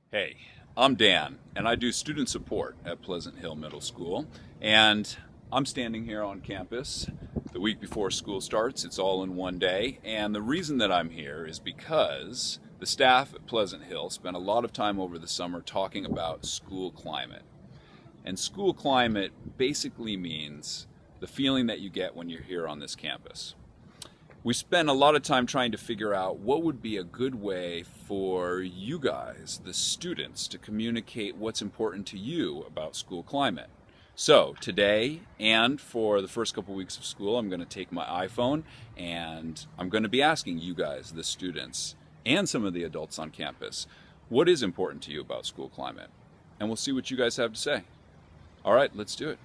Hey, I'm Dan, and I do student support at Pleasant Hill Middle School. And I'm standing here on campus the week before school starts. It's all in one day. And the reason that I'm here is because the staff at Pleasant Hill spent a lot of time over the summer talking about school climate. And school climate basically means the feeling that you get when you're here on this campus. We spent a lot of time trying to figure out what would be a good way for you guys, the students, to communicate what's important to you about school climate. So today and for the first couple weeks of school, I'm going to take my iPhone and I'm going to be asking you guys, the students, and some of the adults on campus, what is important to you about school climate? And we'll see what you guys have to say. All right, let's do it.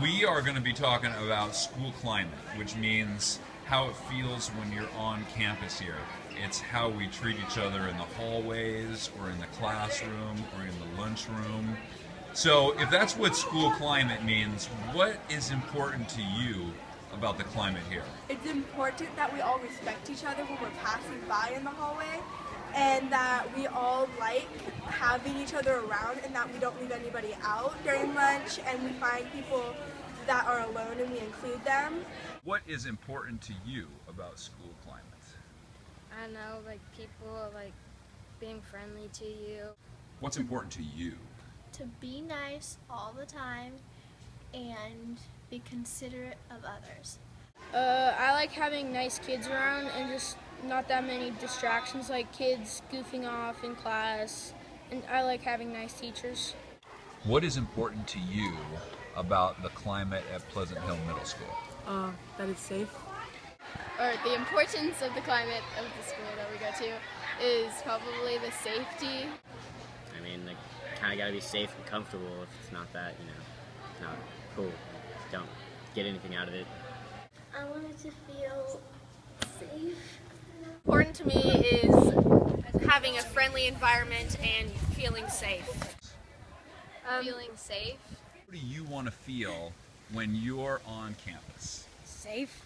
We are going to be talking about school climate, which means how it feels when you're on campus here. It's how we treat each other in the hallways or in the classroom or in the lunchroom. So if that's what school climate means, what is important to you about the climate here? It's important that we all respect each other when we're passing by in the hallway, and that we all like having each other around, and that we don't leave anybody out during lunch, and we find people that are alone and we include them. What is important to you about school climate? I don't know, like people like being friendly to you. What's important to you? To be nice all the time and be considerate of others. I like having nice kids around and just not that many distractions like kids goofing off in class, and I like having nice teachers. What is important to you about the climate at Pleasant Hill Middle School? That it's safe. Or the importance of the climate of the school that we go to is probably the safety. I mean, like, kind of got to be safe and comfortable. If it's not that, it's not cool. Don't get anything out of it. I wanted to feel safe. Important to me is having a friendly environment and feeling safe. Feeling safe. What do you want to feel when you're on campus? Safe.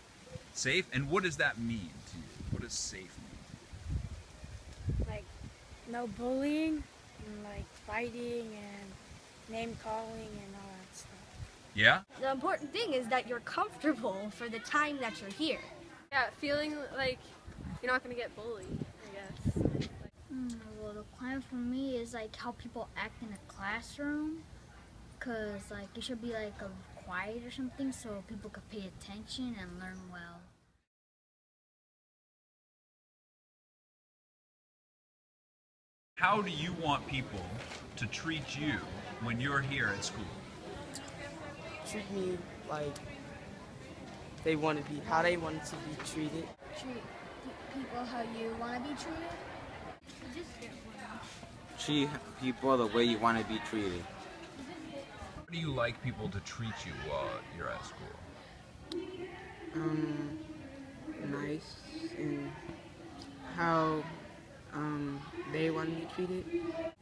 Safe? And what does that mean to you? What does safe mean? Like no bullying and like fighting and name calling and all that stuff. Yeah? The important thing is that you're comfortable for the time that you're here. Yeah, feeling like you're not going to get bullied, I guess. Well, the climate for me is like how people act in a classroom, because like it should be like a quiet or something so people could pay attention and learn well. How do you want people to treat you when you're here at school? Treat me like they want to be, how they want to be treated. Treat people how you want to be treated. Treat people the way you want to be treated. How do you like people to treat you while you're at school? Nice, and how they want to be treated.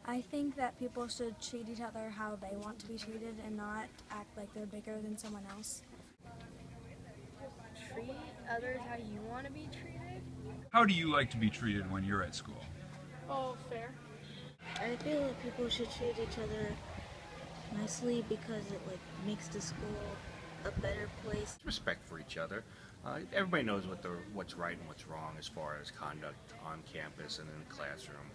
I think that people should treat each other how they want to be treated and not act like they're bigger than someone else. Treat others how you want to be treated. How do you like to be treated when you're at school? Oh, fair. I feel like people should treat each other nicely because it like makes the school a better place. Respect for each other. Everybody knows what's right and what's wrong as far as conduct on campus and in the classroom.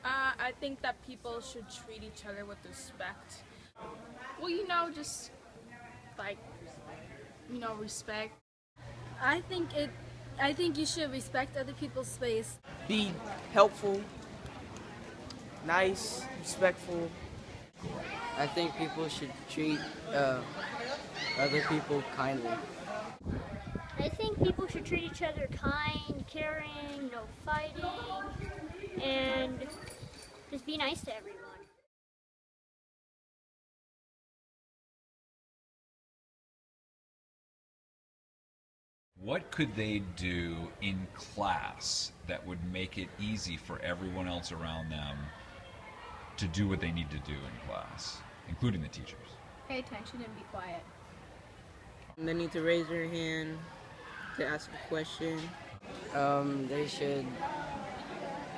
I think that people should treat each other with respect. Well, just like, respect. I think you should respect other people's space. Be helpful, nice, respectful. I think people should treat other people kindly. I think people should treat each other kind, caring, no fighting, and just be nice to everyone. What could they do in class that would make it easy for everyone else around them to do what they need to do in class, including the teachers? Pay attention and be quiet. They need to raise their hand to ask a question. They should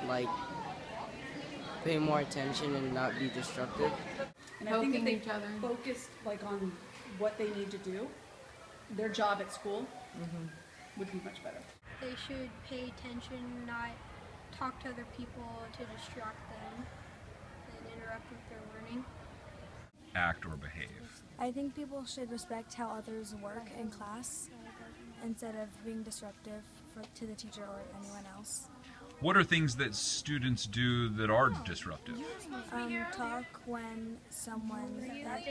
like pay more attention and not be destructive. And I think if they focused like on what they need to do, their job at school would be much better. They should pay attention, not talk to other people to distract them and interrupt with their learning. Act or behave. I think people should respect how others work in class instead of being disruptive to the teacher or anyone else. What are things that students do that are disruptive? Talk when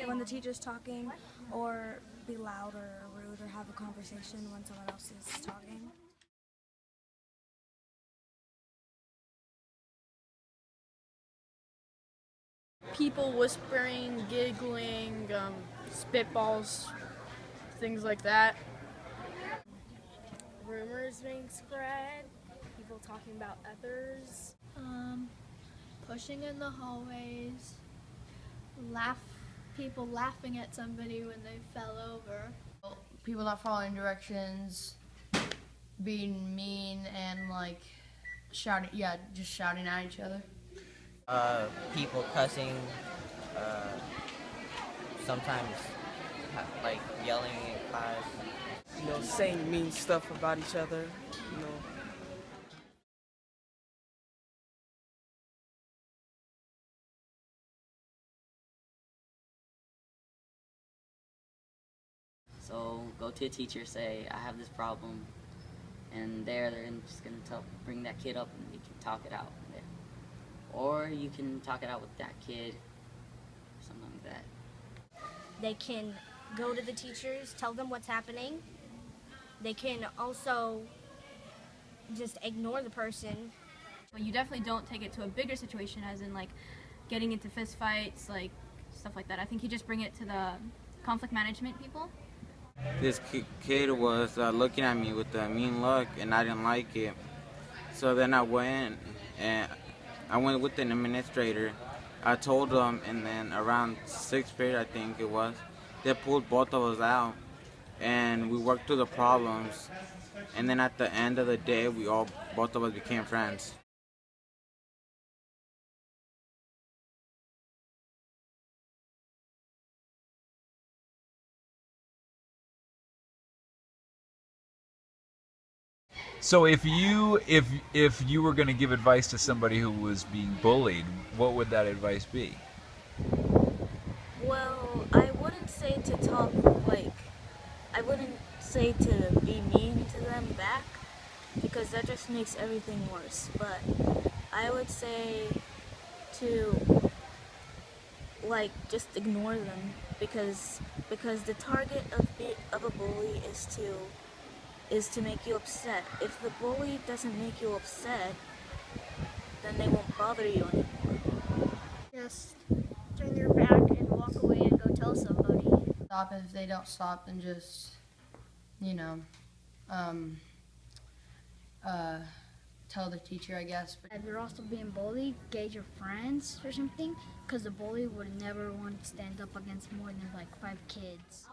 when the teacher's talking, or be loud or rude, or have a conversation when someone else is talking. People whispering, giggling, spitballs, things like that. Rumors being spread, people talking about others. Pushing in the hallways, people laughing at somebody when they fell over. People not following directions, being mean, and like shouting, just shouting at each other. People cussing, sometimes like yelling in class. You know, saying mean stuff about each other, you know. So go to a teacher, say, I have this problem, and they're just going to bring that kid up and you can talk it out there. Or you can talk it out with that kid, or something like that. They can go to the teachers, tell them what's happening. They can also just ignore the person. But you definitely don't take it to a bigger situation, as in like getting into fist fights, like stuff like that. I think you just bring it to the conflict management people. This kid was looking at me with a mean look, and I didn't like it. So then I went with an administrator. I told them, and then around 6th period, I think it was, they pulled both of us out, and we worked through the problems. And then at the end of the day, both of us became friends. So if you were going to give advice to somebody who was being bullied, what would that advice be? Well, I wouldn't say to talk I wouldn't say to be mean to them back, because that just makes everything worse. But I would say to just ignore them, because the target of a bully is to make you upset. If the bully doesn't make you upset, then they won't bother you anymore. Just turn your back and walk away and go tell somebody. Stop, and if they don't stop, then just, tell the teacher, I guess. If you're also being bullied, gauge your friends or something, because the bully would never want to stand up against more than like 5 kids.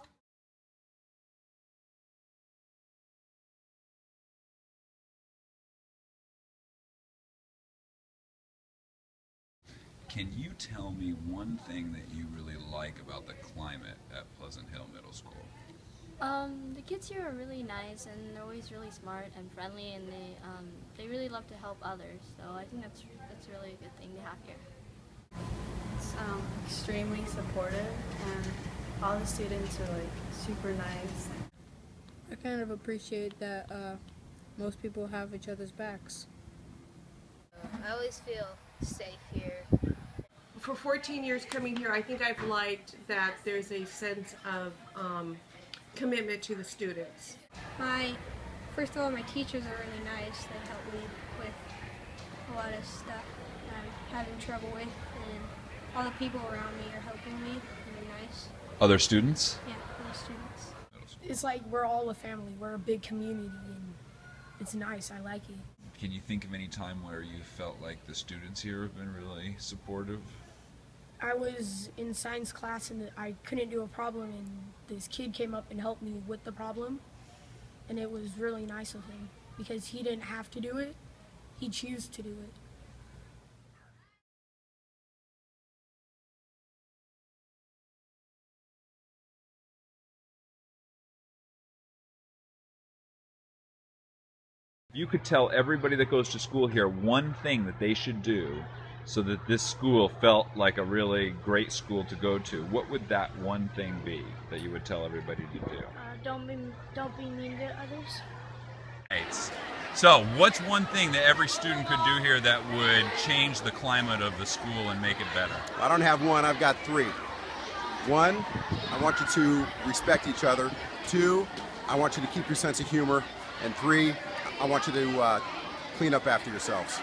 Can you tell me one thing that you really like about the climate at Pleasant Hill Middle School? The kids here are really nice, and they're always really smart and friendly, and they really love to help others. So I think that's really a good thing to have here. It's extremely supportive, and all the students are super nice. I kind of appreciate that most people have each other's backs. I always feel safe here. For 14 years coming here, I think I've liked that there's a sense of commitment to the students. First of all, my teachers are really nice. They help me with a lot of stuff I'm having trouble with, and all the people around me are helping me. Really nice. Other students? Yeah, other students. It's like we're all a family. We're a big community, and it's nice. I like it. Can you think of any time where you felt like the students here have been really supportive? I was in science class and I couldn't do a problem, and this kid came up and helped me with the problem, and it was really nice of him because he didn't have to do it. He chose to do it. You could tell everybody that goes to school here one thing that they should do so that this school felt like a really great school to go to, what would that one thing be that you would tell everybody to do? Don't be mean to others. Right. So, what's one thing that every student could do here that would change the climate of the school and make it better? I don't have one, I've got three. One, I want you to respect each other. Two, I want you to keep your sense of humor. And three, I want you to clean up after yourselves.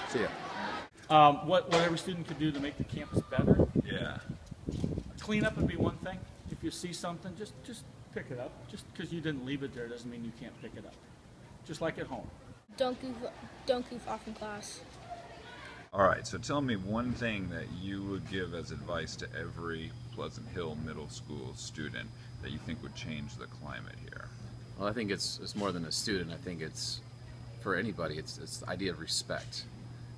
See ya. What every student could do to make the campus better. Yeah. Clean up would be one thing. If you see something, just pick it up. Just because you didn't leave it there doesn't mean you can't pick it up. Just like at home. Don't goof off in class. All right, so tell me one thing that you would give as advice to every Pleasant Hill Middle School student that you think would change the climate here. Well, I think it's more than a student. I think it's for anybody. It's the idea of respect.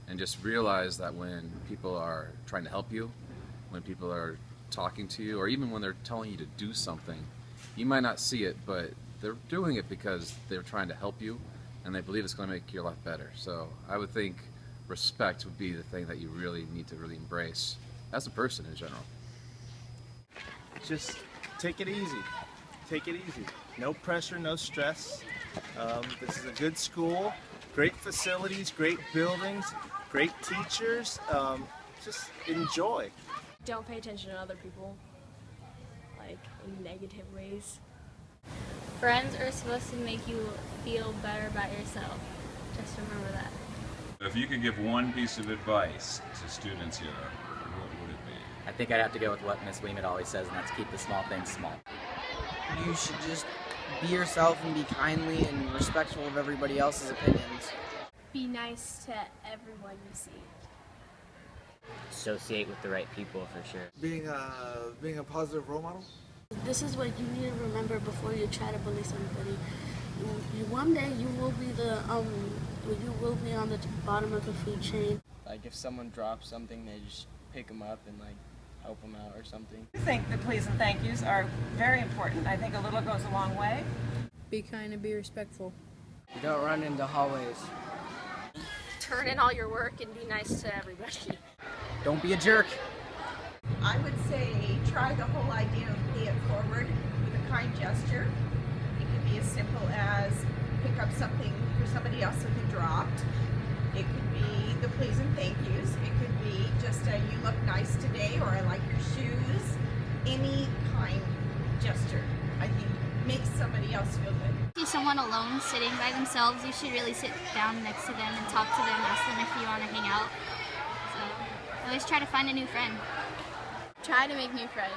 And just realize that when people are trying to help you, when people are talking to you, or even when they're telling you to do something, you might not see it, but they're doing it because they're trying to help you, and they believe it's going to make your life better. So I would think respect would be the thing that you really need to really embrace as a person in general. Just take it easy. Take it easy. No pressure, no stress. This is a good school, great facilities, great buildings, great teachers. Just enjoy. Don't pay attention to other people, like in negative ways. Friends are supposed to make you feel better about yourself. Just remember that. If you could give one piece of advice to students here, what would it be? I think I'd have to go with what Miss Weeman always says, and that's keep the small things small. You should just be yourself and be kindly and respectful of everybody else's opinions. Be nice to everyone you see. Associate with the right people for sure. Being a positive role model. This is what you need to remember before you try to bully somebody. One day you will be on the bottom of the food chain. Like if someone drops something, they just pick them up and like help them out or something. I think the please and thank yous are very important. I think a little goes a long way. Be kind and be respectful. You don't run into hallways. Turn in all your work and be nice to everybody. Don't be a jerk. I would say try the whole idea of pay it forward with a kind gesture. It could be as simple as pick up something for somebody else that had dropped. It could be the please and thank yous. It could be just a you look nice today, or I like your shoes. Any kind gesture, I think, makes somebody else feel good. See someone alone sitting by themselves, you should really sit down next to them and talk to them, ask them if you want to hang out. So always try to find a new friend. Try to make new friends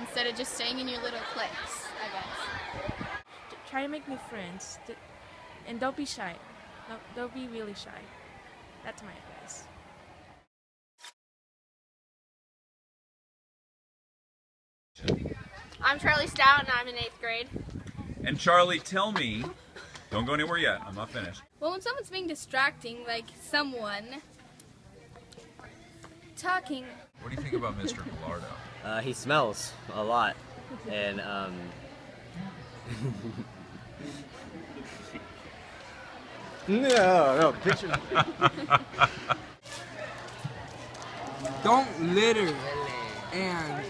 instead of just staying in your little cliques, I guess. Try to make new friends, and don't be shy. No, don't be really shy. That's my advice. I'm Charlie Stout and I'm in 8th grade. And Charlie, tell me, don't go anywhere yet, I'm not finished. Well, when someone's being distracting, like someone talking. What do you think about Mr. Gallardo? He smells a lot, and No, picture. Don't litter and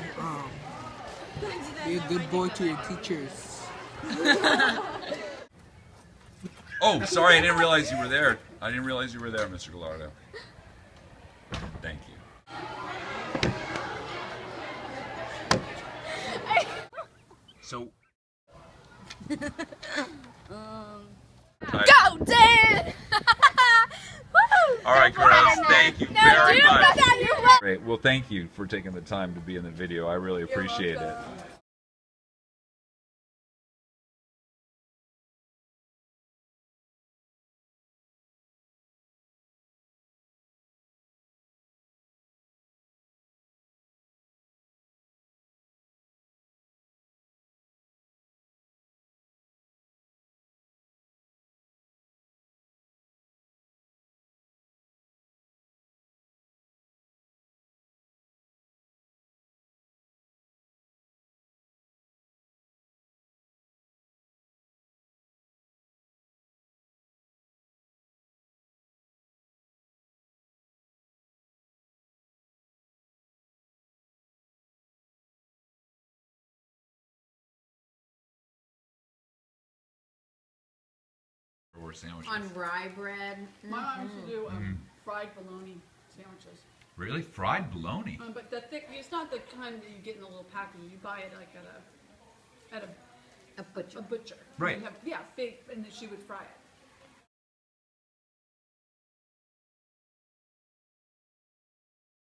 be a good boy to your teachers. Oh, sorry, I didn't realize you were there. I didn't realize you were there, Mr. Gallardo. Thank you. So. Go, Dan! All right, girls, thank you very much. Right. Great. Well, thank you for taking the time to be in the video. I really appreciate it. sandwiches? On rye bread. My mom used to do fried bologna sandwiches. Really? Fried bologna? But the thick, it's not the kind that you get in a little package. You buy it like at a butcher. A butcher. Right. You have, yeah, fake, and then she would fry it.